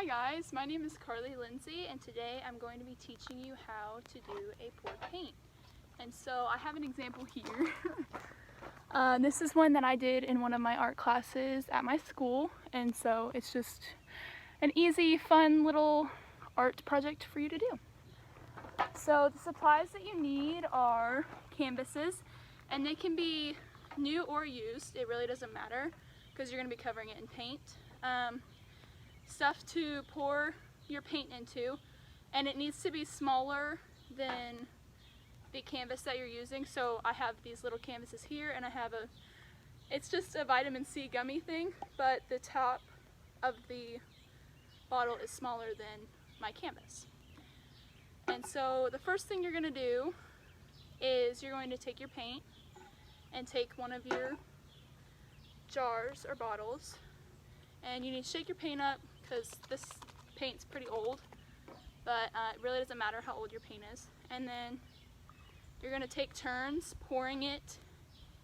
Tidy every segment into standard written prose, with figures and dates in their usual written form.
Hi guys, my name is Carly Lindsay and today I'm going to be teaching you how to do a pour paint. And so I have an example here. This is one that I did in one of my art classes at my school, and so it's just an easy, fun little art project for you to do. So the supplies that you need are canvases, and they can be new or used. It really doesn't matter because you're going to be covering it in paint. Stuff to pour your paint into, and it needs to be smaller than the canvas that you're using. So I have these little canvases here, and I have it's just a vitamin C gummy thing, but the top of the bottle is smaller than my canvas. And so the first thing you're going to do is you're going to take your paint and take one of your jars or bottles, and you need to shake your paint up because this paint's pretty old, but it really doesn't matter how old your paint is. And then you're going to take turns pouring it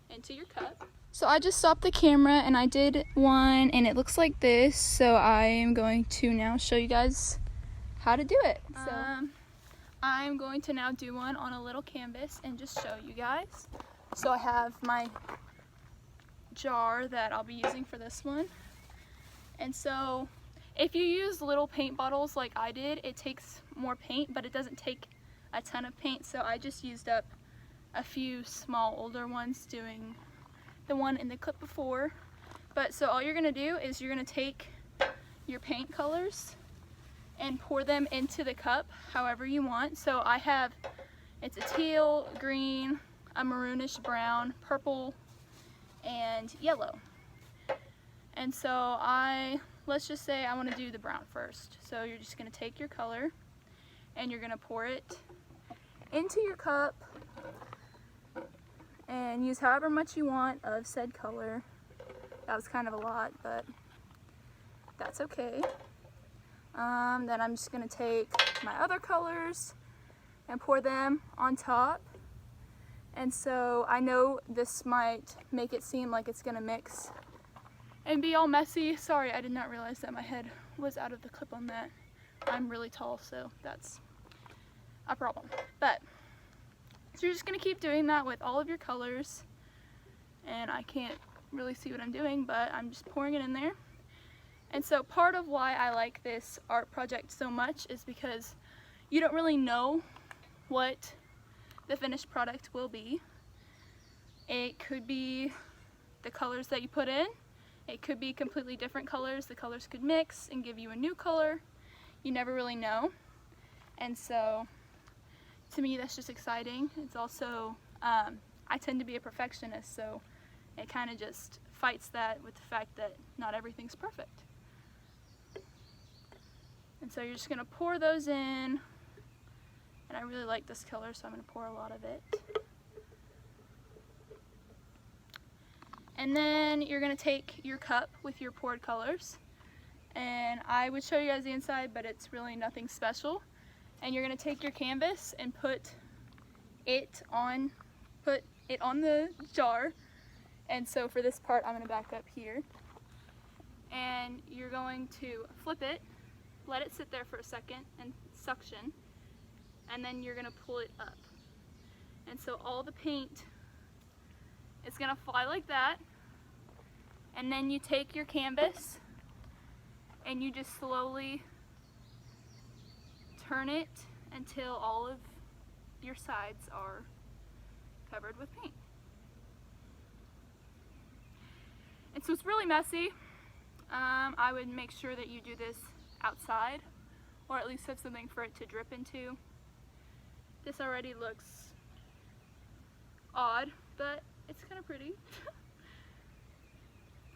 into your cup. So I just stopped the camera and I did one, and it looks like this, so I am going to now show you guys how to do it. So I'm going to now do one on a little canvas and just show you guys. So I have my jar that I'll be using for this one. And so if you use little paint bottles like I did, it takes more paint, but it doesn't take a ton of paint. So I just used up a few small older ones doing the one in the clip before. But so all you're gonna do is you're gonna take your paint colors and pour them into the cup however you want. So I have, it's a teal, green, a maroonish brown, purple, and yellow. And so let's just say I want to do the brown first. So you're just going to take your color and you're going to pour it into your cup and use however much you want of said color. That was kind of a lot, but that's okay. Then I'm just going to take my other colors and pour them on top. And so I know this might make it seem like it's going to mix and be all messy. Sorry, I did not realize that my head was out of the clip on that. I'm really tall, so that's a problem. But so you're just gonna keep doing that with all of your colors, and I can't really see what I'm doing, but I'm just pouring it in there. And so part of why I like this art project so much is because you don't really know what the finished product will be. It could be the colors that you put in. It could be completely different colors. The colors could mix and give you a new color. You never really know. And so to me that's just exciting. It's also, I tend to be a perfectionist, so it kind of just fights that with the fact that not everything's perfect. And so you're just going to pour those in, and I really like this color, so I'm going to pour a lot of it. And then you're going to take your cup with your poured colors, and I would show you guys the inside, but it's really nothing special. And you're going to take your canvas and put it on the jar. And so for this part I'm going to back up here, and you're going to flip it, let it sit there for a second and suction, and then you're going to pull it up. And so all the paint is going to fly like that, and then you take your canvas and you just slowly turn it until all of your sides are covered with paint. And so it's really messy. I would make sure that you do this outside, or at least have something for it to drip into. This already looks odd, but it's kind of pretty.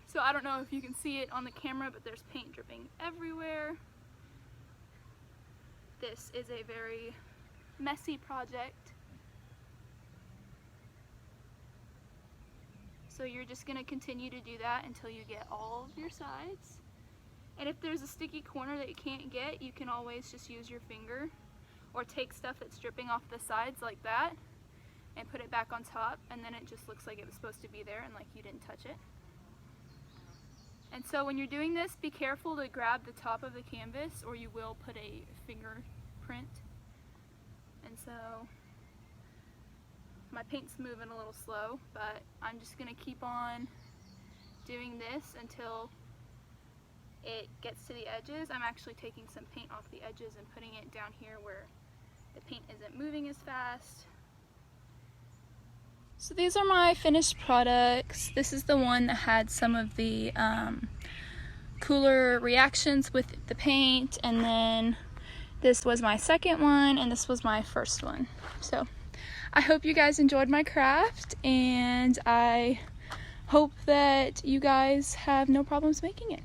So I don't know if you can see it on the camera, but there's paint dripping everywhere. This is a very messy project. So you're just going to continue to do that until you get all of your sides. And if there's a sticky corner that you can't get, you can always just use your finger or take stuff that's dripping off the sides like that and put it back on top, and then it just looks like it was supposed to be there and like you didn't touch it. And so when you're doing this, be careful to grab the top of the canvas or you will put a fingerprint. And so my paint's moving a little slow, but I'm just gonna keep on doing this until it gets to the edges. I'm actually taking some paint off the edges and putting it down here where the paint isn't moving as fast. So these are my finished products. This is the one that had some of the cooler reactions with the paint, and then this was my second one, and this was my first one. So I hope you guys enjoyed my craft, and I hope that you guys have no problems making it.